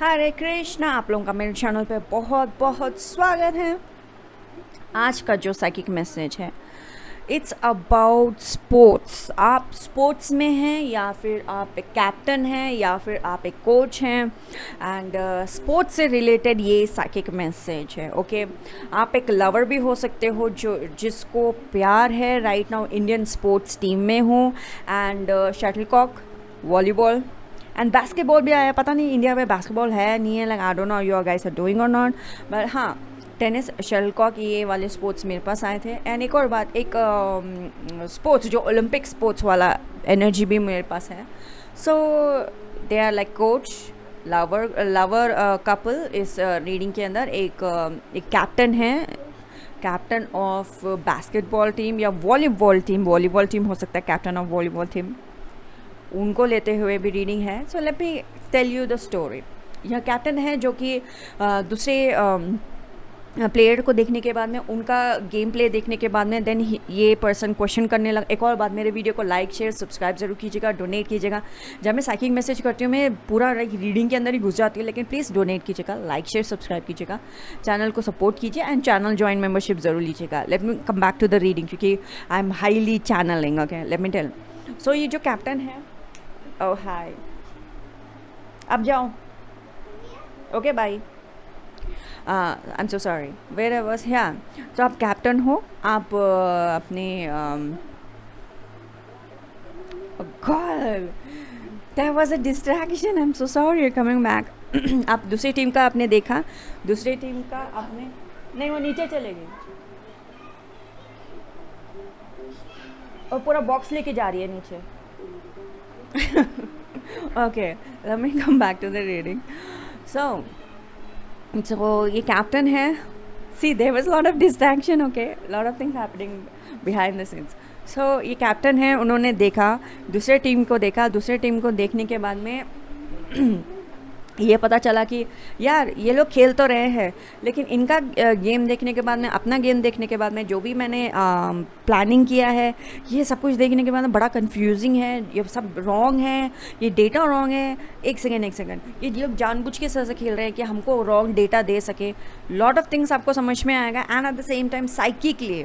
हरे कृष्णा। आप लोगों का मेरे चैनल पे बहुत बहुत स्वागत है। आज का जो साइकिक मैसेज है, इट्स अबाउट स्पोर्ट्स। आप स्पोर्ट्स में हैं या फिर आप एक कैप्टन हैं या फिर आप एक कोच हैं, एंड स्पोर्ट्स से रिलेटेड ये साइकिक मैसेज है। ओके, आप एक लवर भी हो सकते हो जो जिसको प्यार है right now Indian sports team में हो, and shuttlecock, volleyball and basketball भी आया। पता नहीं इंडिया में बास्केटबॉल है नहीं है, like I don't know your guys are doing or not, but हाँ, टेनिस, शटलकॉक, ये वाले स्पोर्ट्स मेरे पास आए थे। एंड एक और बात, एक स्पोर्ट्स जो ओलंपिक स्पोर्ट्स वाला एनर्जी भी मेरे पास है। So they are like coach, lover couple इस रीडिंग के अंदर। एक कैप्टन है, कैप्टन ऑफ बास्केटबॉल टीम या वॉलीबॉल टीम हो सकता है, कैप्टन ऑफ वॉलीबॉल टीम, उनको लेते हुए भी रीडिंग है। So let me tell you the story. यह कैप्टन है जो कि दूसरे प्लेयर को देखने के बाद में, उनका गेम प्ले देखने के बाद में, देन ये पर्सन क्वेश्चन करने लगा। एक और बात, मेरे वीडियो को लाइक शेयर सब्सक्राइब जरूर कीजिएगा, डोनेट कीजिएगा। जब मैं साइकिक मैसेज करती हूँ मैं पूरा रीडिंग के अंदर ही घुस जाती हूँ, लेकिन प्लीज़ डोनेट कीजिएगा, लाइक शेयर सब्सक्राइब कीजिएगा, चैनल को सपोर्ट कीजिए एंड चैनल ज्वाइन मेंबरशिप ज़रूर लीजिएगा। Let me come back to the reading क्योंकि I am highly channelling. Okay, let me tell. So ये जो कैप्टन है, ओह हाय, अब जाओ, okay bye, I am so sorry, where I was. हाँ, तो आप कैप्टन हो, आप अपने god, there was a distraction, I am so sorry, coming back. आप दूसरी टीम का आपने देखा, दूसरी टीम का आपने, नहीं वो नीचे चले गई और पूरा बॉक्स लेके जा रही है नीचे। Okay, let me come back to the reading. So ये कैप्टन है। See, there was a lot of distraction, okay? Lot of things happening behind the scenes. So ये कैप्टन है, उन्होंने देखा, दूसरे टीम को देखा, दूसरे टीम को देखने के बाद में ये पता चला कि यार ये लोग खेल तो रहे हैं, लेकिन इनका गेम देखने के बाद में, अपना गेम देखने के बाद में, जो भी मैंने प्लानिंग किया है, ये सब कुछ देखने के बाद में बड़ा कंफ्यूजिंग है, ये सब रॉन्ग है, ये डेटा रॉन्ग है। एक सेकेंड, ये लोग जानबूझ के सर से खेल रहे हैं कि हमको रॉन्ग डेटा दे सके। लॉट ऑफ थिंग्स आपको समझ में आएगा, and at the same time psychically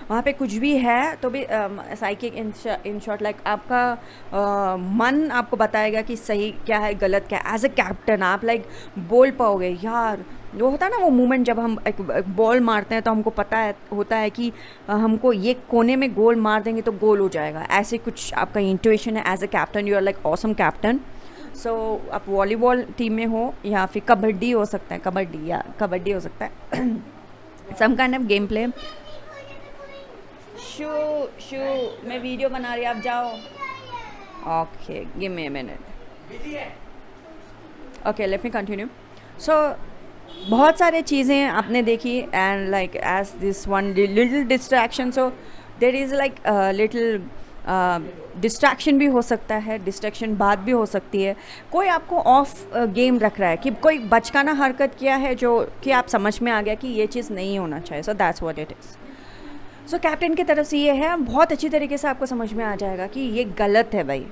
वहाँ पे कुछ भी है तो भी साइकिक इन शॉर्ट लाइक आपका मन आपको बताएगा कि सही क्या है गलत क्या है। एज अ कैप्टन आप लाइक बोल पाओगे यार, वो होता है ना वो मोमेंट जब हम एक बॉल मारते हैं तो हमको पता होता है कि हमको ये कोने में गोल मार देंगे तो गोल हो जाएगा, ऐसे कुछ आपका इंट्यूशन है। As a captain you are like awesome captain. So आप वॉलीबॉल टीम में हो या फिर कबड्डी हो सकता है, कबड्डी हो सकता है, some kind of game play. शू मैं वीडियो बना रही, आप जाओ। Okay, give me a minute. Okay, let me continue. So बहुत सारे चीज़ें आपने देखी, and like as this one little distraction, so there is like little distraction भी हो सकता है, डिस्ट्रैक्शन बात भी हो सकती है। कोई आपको ऑफ गेम रख रहा है कि कोई बचकाना हरकत किया है जो कि आप समझ में आ गया कि ये चीज़ नहीं होना चाहिए। So that's what it is. So captain की तरफ से ये है, बहुत अच्छी तरीके से आपको समझ में आ जाएगा कि ये गलत है भाई,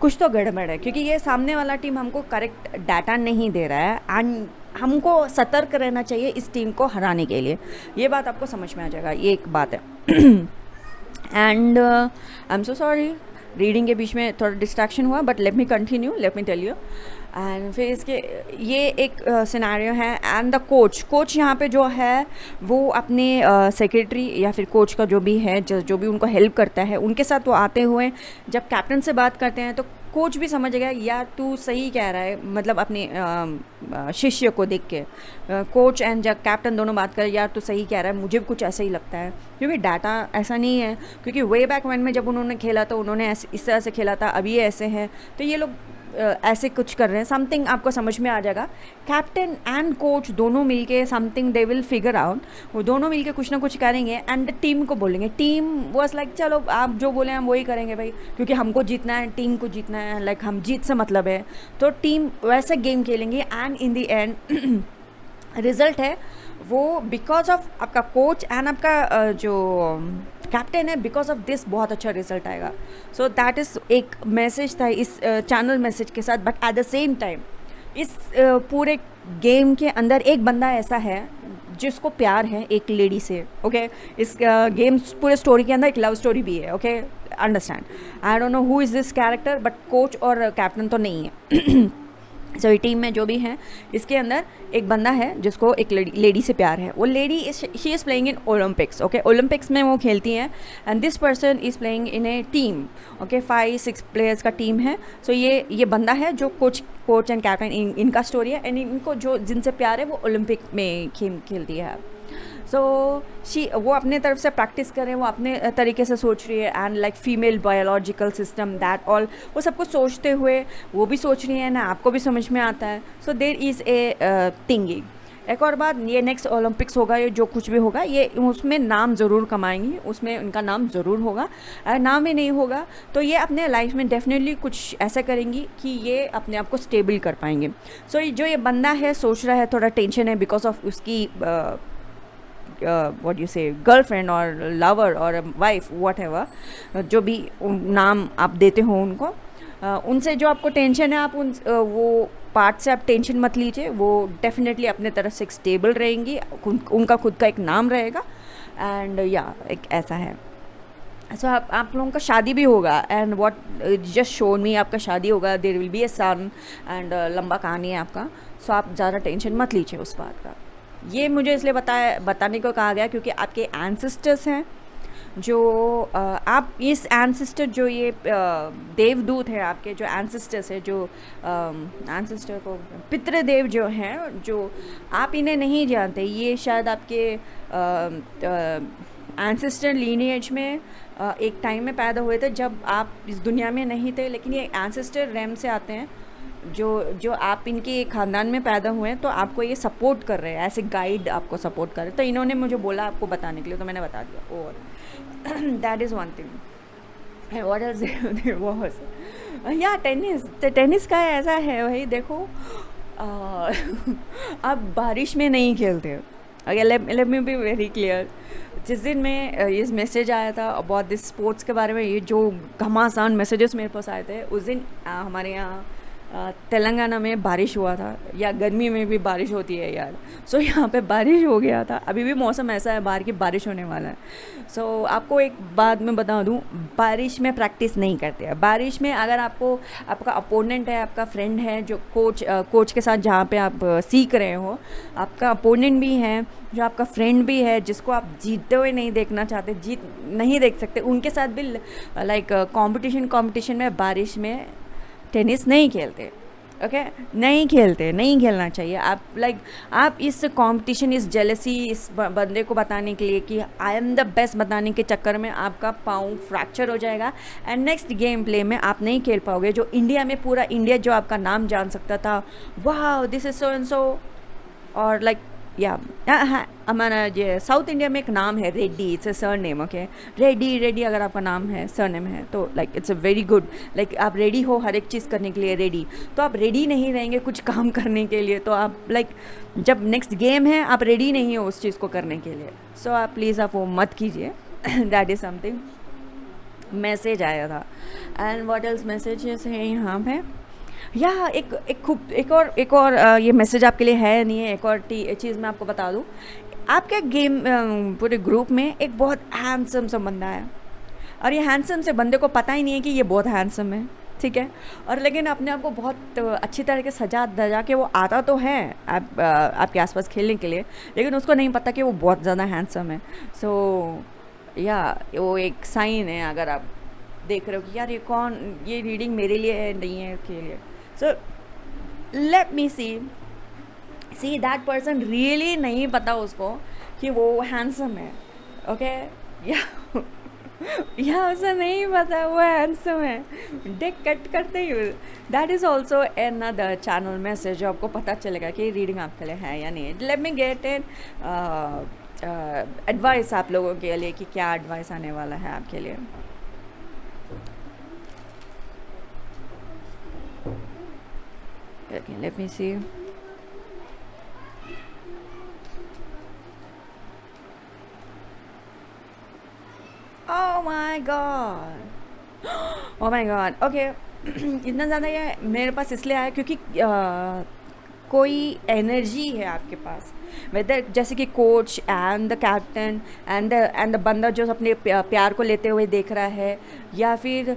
कुछ तो गड़बड़ है, क्योंकि ये सामने वाला टीम हमको करेक्ट डाटा नहीं दे रहा है, एंड हमको सतर्क रहना चाहिए इस टीम को हराने के लिए। ये बात आपको समझ में आ जाएगा, ये एक बात है। And I am so sorry, reading के बीच में थोड़ा डिस्ट्रैक्शन हुआ, but let me continue, let me tell you. And फिर इसके ये एक सिनेरियो है, एंड द कोच यहाँ पे जो है वो अपने सेक्रेटरी या फिर कोच का जो भी है, जो भी उनको हेल्प करता है, उनके साथ वो आते हुए जब कैप्टन से बात करते हैं तो कोच भी समझ गया यार तू सही कह रहा है, मतलब अपने शिष्य को देख के कोच एंड जब कैप्टन दोनों बात कर, यार तू सही कह रहा है, मुझे भी कुछ ऐसा ही लगता है, क्योंकि डाटा ऐसा नहीं है, क्योंकि वे बैक when में जब उन्होंने खेला तो उन्होंने इस तरह से खेला था, अभी ये ऐसे हैं, तो ये लोग ऐसे कुछ कर रहे हैं, समथिंग आपको समझ में आ जाएगा। कैप्टन एंड कोच दोनों मिलके something they will figure out, वो दोनों मिलके कुछ ना कुछ करेंगे, एंड टीम को बोलेंगे। टीम वाज लाइक चलो आप जो बोले हम वही करेंगे भाई, क्योंकि हमको जीतना है, टीम को जीतना है, लाइक हम जीत से मतलब है, तो टीम वैसे गेम खेलेंगे, and in the end result है वो बिकॉज ऑफ आपका कोच एंड आपका जो कैप्टन है, बिकॉज ऑफ दिस बहुत अच्छा रिजल्ट आएगा। सो दैट इज़ एक मैसेज था इस चैनल मैसेज के साथ, but at the same time इस पूरे गेम के अंदर एक बंदा ऐसा है जिसको प्यार है एक लेडी से, ओके। इस गेम पूरे स्टोरी के अंदर एक लव स्टोरी भी है, okay, understand. I don't know who is this character, but coach और कैप्टन तो नहीं है। सो ये टीम में जो भी है, इसके अंदर एक बंदा है जिसको एक लेडी से प्यार है। वो lady she is playing in Olympics, okay, Olympics में वो खेलती हैं। And this person is playing in A team, okay, 5-6 players का टीम है। सो ये बंदा है जो कोच एंड कैप्टन, इनका स्टोरी है। एंड इनको जो जिनसे प्यार है वो ओलंपिक में खेलती है। सो वो अपने तरफ से प्रैक्टिस कर रहे हैं, वो अपने तरीके से सोच रही है। And like female biological system that all, वो सब कुछ सोचते हुए वो भी सोच रही है ना, आपको भी समझ में आता है। So there is a thinking. एक और बात, ये नेक्स्ट ओलंपिक्स होगा, ये जो कुछ भी होगा, ये उसमें नाम ज़रूर कमाएंगी, उसमें उनका नाम ज़रूर होगा। अगर नाम ही नहीं होगा तो ये अपने लाइफ में डेफिनेटली कुछ ऐसा करेंगी कि ये अपने आप को स्टेबल कर पाएंगे। सो जो ये बंदा है सोच रहा है, थोड़ा टेंशन है बिकॉज ऑफ उसकी what you say गर्लफ्रेंड और लवर और वाइफ whatever, जो भी नाम आप देते हो उनको, उनसे जो आपको टेंशन है, आप वो पार्ट से आप टेंशन मत लीजिए। वो डेफिनेटली अपने तरफ से एक स्टेबल रहेंगी, उनका खुद का एक नाम रहेगा। एंड या एक ऐसा है। सो आप लोगों का शादी भी होगा। And what just shown me, आपका शादी होगा, there will be a son. And लंबा कहानी है आपका। सो आप ज़्यादा टेंशन मत लीजिए उस बात का। ये मुझे इसलिए बताने को कहा गया क्योंकि आपके एंसेस्टर्स हैं जो आप इस एंसेस्टर जो ये देवदूत है, आपके जो एंसेस्टर्स है, जो एंसेस्टर को पितृदेव जो हैं, जो आप इन्हें नहीं जानते, ये शायद आपके एंसेस्टर लीनिएज में एक टाइम में पैदा हुए थे जब आप इस दुनिया में नहीं थे। लेकिन ये एंसेस्टर रैम से आते हैं, जो आप इनके ख़ानदान में पैदा हुए हैं, तो आपको ये सपोर्ट कर रहे हैं, ऐसे गाइड आपको सपोर्ट कर रहे हैं। तो इन्होंने मुझे बोला आपको बताने के लिए, तो मैंने बता दिया। और that is one thing. What else there was, या टेनिस का ऐसा है भाई, देखो आप बारिश में नहीं खेलते। अगर let me be very clear, जिस दिन में ये मैसेज आया था अबाउट दिस स्पोर्ट्स के बारे में, ये जो घमासान मैसेजेस मेरे पास आए थे, उस दिन हमारे यहाँ तेलंगाना में बारिश हुआ था। या गर्मी में भी बारिश होती है यार। सो यहाँ पे बारिश हो गया था। अभी भी मौसम ऐसा है बाहर की बारिश होने वाला है। सो आपको एक बात मैं बता दूँ, बारिश में प्रैक्टिस नहीं करते हैं। बारिश में अगर आपका अपोनेंट है, आपका फ्रेंड है, जो कोच के साथ जहाँ पे आप सीख रहे हो, आपका अपोनेंट भी है, जो आपका फ्रेंड भी है, जिसको आप जीतते हुए नहीं देखना चाहते, जीत नहीं देख सकते, उनके साथ भी लाइक कंपटीशन में बारिश में टेनिस नहीं खेलते, ओके, नहीं खेलना चाहिए। आप इस कंपटीशन, इस जेलसी, इस बंदे को बताने के लिए कि आई एम द बेस्ट बताने के चक्कर में आपका पाँव फ्रैक्चर हो जाएगा। एंड नेक्स्ट गेम प्ले में आप नहीं खेल पाओगे। जो इंडिया में, पूरा इंडिया जो आपका नाम जान सकता था, वाह this is so and so, और लाइक या हमारा ये साउथ इंडिया में एक नाम है Reddy, it's a surname, okay, Reddy अगर आपका नाम है, सरनेम है, तो like it's a very good, like आप रेडी हो हर एक चीज़ करने के लिए, रेडी। तो आप रेडी नहीं रहेंगे कुछ काम करने के लिए, तो आप लाइक जब नेक्स्ट गेम है आप रेडी नहीं हो उस चीज़ को करने के लिए। सो आप प्लीज़ आप वो मत कीजिए। दैट इज़ समथिंग मैसेज आया था। एंड व्हाट एल्स मैसेजेस हैं यहाँ पे, या एक और ये मैसेज आपके लिए है नहीं है। एक और चीज़ मैं आपको बता दूँ, आपके गेम पूरे ग्रुप में एक बहुत हैंडसम सा बंदा है, और ये हैंडसम से बंदे को पता ही नहीं है कि ये बहुत हैंडसम है, ठीक है। और लेकिन अपने आप को बहुत अच्छी तरह के सजा धजा के वो आता तो है आपके आसपास खेलने के लिए, लेकिन उसको नहीं पता कि वो बहुत ज़्यादा हैंडसम है। सो या वो एक साइन है, अगर आप देख रहे हो कि यार ये रीडिंग मेरे लिए है, नहीं है के लिए। So let me see that person really नहीं पता उसको कि वो हैंडसम है, ओके, या उसे नहीं पता वो हैंडसम है, डेक कट करते ही that is also another channel message जो आपको पता चलेगा कि रीडिंग आपके लिए है या नहीं। Let me get an advice आप लोगों के लिए कि क्या एडवाइस आने वाला है आपके लिए। Okay, let me see. Oh my god. Oh my god. Okay. इतना ज़्यादा ये मेरे पास इसलिए आया क्योंकि कोई एनर्जी है आपके पास, वेदर जैसे कि coach and the captain and the बंदा जो अपने प्यार को लेते हुए देख रहा है, या फिर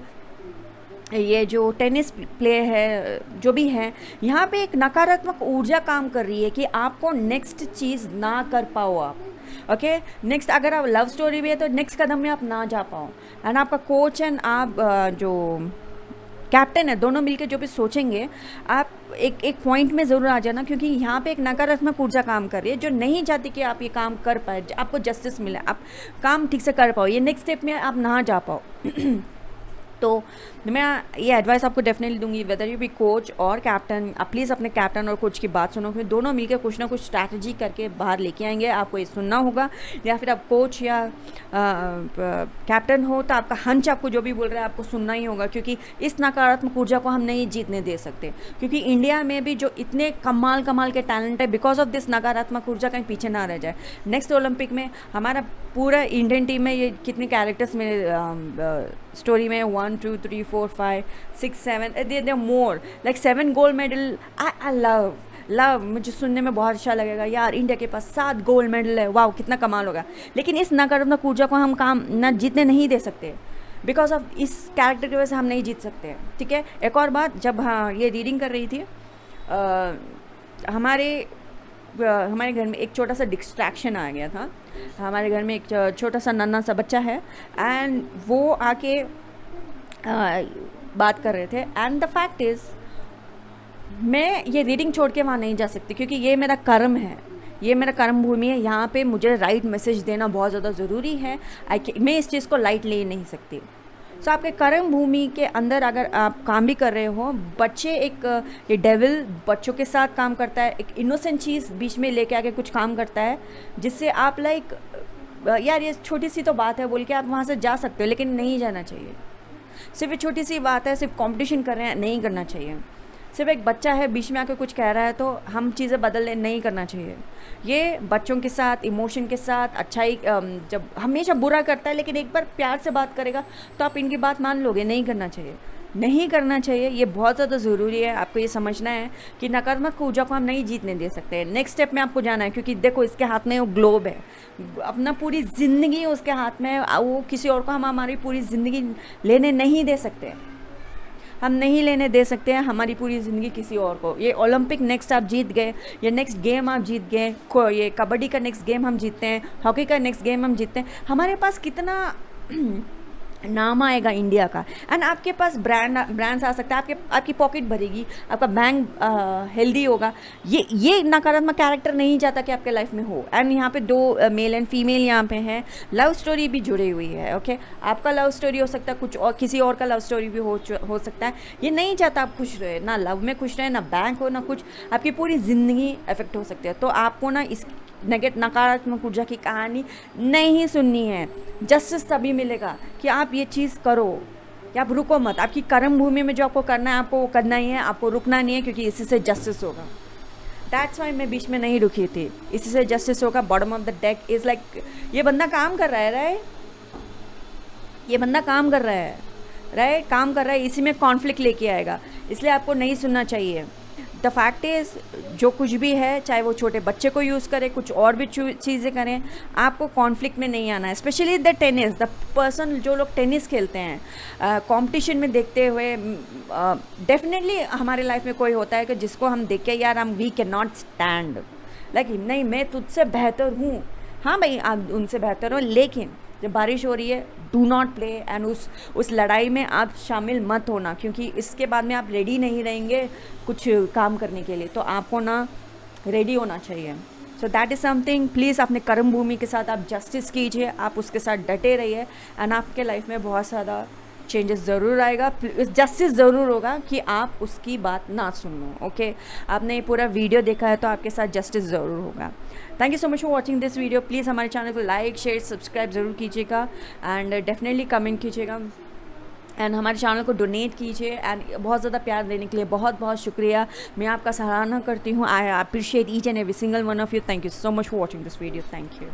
ये जो टेनिस प्ले है, जो भी है, यहाँ पे एक नकारात्मक ऊर्जा काम कर रही है कि आपको नेक्स्ट चीज़ ना कर पाओ आप। ओके, नेक्स्ट अगर आप लव स्टोरी भी है तो नेक्स्ट कदम में आप ना जा पाओ। एंड आपका कोच एंड आप जो कैप्टन है, दोनों मिलकर जो भी सोचेंगे, आप एक पॉइंट में ज़रूर आ जाना, क्योंकि यहाँ पे एक नकारात्मक ऊर्जा काम कर रही है जो नहीं चाहती कि आप ये काम कर पाए, आपको जस्टिस मिले, आप काम ठीक से कर पाओ, ये नेक्स्ट स्टेप में आप ना जा पाओ। तो मैं ये एडवाइस आपको डेफिनेटली दूंगी, वेदर यू बी कोच और कैप्टन, आप प्लीज़ अपने कैप्टन और कोच की बात सुनो, क्योंकि दोनों मिलकर कुछ ना कुछ स्ट्रैटेजी करके बाहर लेके आएंगे। आपको ये सुनना होगा, या फिर आप कोच या कैप्टन हो तो आपका हंच आपको जो भी बोल रहा है आपको सुनना ही होगा, क्योंकि इस नकारात्मक ऊर्जा को हम नहीं जीतने दे सकते। क्योंकि इंडिया में भी जो इतने कमाल के टैलेंट है, बिकॉज ऑफ दिस नकारात्मक ऊर्जा कहीं पीछे ना रह जाए। नेक्स्ट ओलंपिक में हमारा पूरा इंडियन टीम में ये कितने कैरेक्टर्स में स्टोरी में 1 2 3 4 5 6 7 दे more like 7 gold medal. I love मुझे सुनने में बहुत अच्छा लगेगा यार, इंडिया के पास 7 गोल्ड मेडल है, वाह कितना कमाल होगा। लेकिन इस नकारात्मक ऊर्जा को हम काम ना जीतने नहीं दे सकते, बिकॉज ऑफ इस कैरेक्टर की वजह से हम नहीं जीत सकते। ठीक है, एक और बात, जब हाँ ये रीडिंग कर रही थी, हमारे घर में एक छोटा सा डिस्ट्रैक्शन आ गया था। हमारे घर में एक छोटा सा नन्हा सा बच्चा है, एंड वो आके बात कर रहे थे। एंड द फैक्ट इज़ मैं ये रीडिंग छोड़ के वहाँ नहीं जा सकती, क्योंकि ये मेरा कर्म है, ये मेरा कर्म भूमि है। यहाँ पे मुझे राइट मैसेज देना बहुत ज़्यादा ज़रूरी है। मैं इस चीज़ को लाइट ले नहीं सकती। सो आपके कर्म भूमि के अंदर अगर आप काम भी कर रहे हो, बच्चे ये डेविल बच्चों के साथ काम करता है, एक इनोसेंट चीज़ बीच में लेके आके कुछ काम करता है, जिससे आप लाइक यार ये छोटी सी तो बात है बोल के आप वहाँ से जा सकते हो, लेकिन नहीं जाना चाहिए। सिर्फ एक छोटी सी बात है, सिर्फ कंपटीशन कर रहे हैं, नहीं करना चाहिए। सिर्फ एक बच्चा है बीच में आके कुछ कह रहा है तो हम चीज़ें बदलने नहीं करना चाहिए। ये बच्चों के साथ, इमोशन के साथ, अच्छाई जब हमेशा बुरा करता है, लेकिन एक बार प्यार से बात करेगा तो आप इनकी बात मान लोगे। नहीं करना चाहिए, नहीं करना चाहिए, ये बहुत ज़्यादा ज़रूरी है। आपको ये समझना है कि नकारात्मक ऊर्जा को हम नहीं जीतने दे सकते। नेक्स्ट स्टेप में आपको जाना है, क्योंकि देखो इसके हाथ में वो ग्लोब है, अपना पूरी ज़िंदगी उसके हाथ में है। वो किसी और को हम हमारी पूरी ज़िंदगी लेने नहीं दे सकते, हम नहीं लेने दे सकते हैं हमारी पूरी ज़िंदगी किसी और को। ये ओलंपिक नेक्स्ट आप जीत गए, ये नेक्स्ट गेम आप जीत गए, ये कबड्डी का नेक्स्ट गेम हम जीतते हैं, हॉकी का नेक्स्ट गेम हम जीतते हैं, हमारे पास कितना नाम आएगा इंडिया का। एंड आपके पास ब्रांड्स आ सकता है, आपकी पॉकेट भरेगी, आपका बैंक हेल्दी होगा। ये नकारात्मक कैरेक्टर नहीं चाहता कि आपके लाइफ में हो। एंड यहाँ पे 2 मेल एंड फीमेल यहाँ पे हैं, लव स्टोरी भी जुड़ी हुई है। ओके, आपका लव स्टोरी हो सकता है, कुछ और किसी और का लव स्टोरी भी हो सकता है। ये नहीं चाहता आप खुश रहे, ना लव में खुश रहे, ना बैंक हो, ना कुछ, आपकी पूरी ज़िंदगी इफेक्ट हो सकती है। तो आपको ना इस नकारात्मक ऊर्जा की कहानी नहीं सुननी है। जस्टिस तभी मिलेगा कि आप ये चीज़ करो, कि आप रुको मत। आपकी कर्म भूमि में जो आपको करना है आपको वो करना ही है, आपको रुकना नहीं है, क्योंकि इसी से जस्टिस होगा। दैट्स वाई मैं बीच में नहीं रुकी थी, इसी से जस्टिस होगा। Bottom of the deck is like ये बंदा काम कर रहा है, राइट, ये बंदा काम कर रहा है, राइट, काम कर रहा है, इसी में कॉन्फ्लिक्ट लेके आएगा, इसलिए आपको नहीं सुनना चाहिए। द फैक्ट इज़ जो कुछ भी है, चाहे वो छोटे बच्चे को यूज़ करे, कुछ और भी चीज़ें करें, आपको कॉन्फ्लिक्ट में नहीं आना है। Specially the tennis, the person जो लोग टेनिस खेलते हैं, कंपटीशन में देखते हुए, डेफिनेटली हमारे लाइफ में कोई होता है कि जिसको हम देख के यार we can not stand, like नहीं मैं तुझसे बेहतर हूँ। हाँ भाई आप उनसे बेहतर हो, लेकिन जब बारिश हो रही है डू नॉट प्ले एंड उस लड़ाई में आप शामिल मत होना, क्योंकि इसके बाद में आप रेडी नहीं रहेंगे कुछ काम करने के लिए। तो आपको ना रेडी होना चाहिए। So that is something, please अपने कर्म भूमि के साथ आप जस्टिस कीजिए, आप उसके साथ डटे रहिए, एंड आपके लाइफ में बहुत ज़्यादा चेंजेस ज़रूर आएगा। जस्टिस ज़रूर होगा कि आप उसकी बात ना सुनो। ओके, आपने ये पूरा वीडियो देखा है तो आपके साथ जस्टिस ज़रूर होगा। Thank you so much for watching this video. Please हमारे चैनल को लाइक शेयर सब्सक्राइब ज़रूर कीजिएगा, एंड डेफिनेटली कमेंट कीजिएगा, एंड हमारे चैनल को डोनेट कीजिए। एंड बहुत ज़्यादा प्यार देने के लिए बहुत बहुत शुक्रिया, मैं आपका सराहना करती हूँ। I appreciate each and every single one of you. Thank you so much for watching this video. Thank you.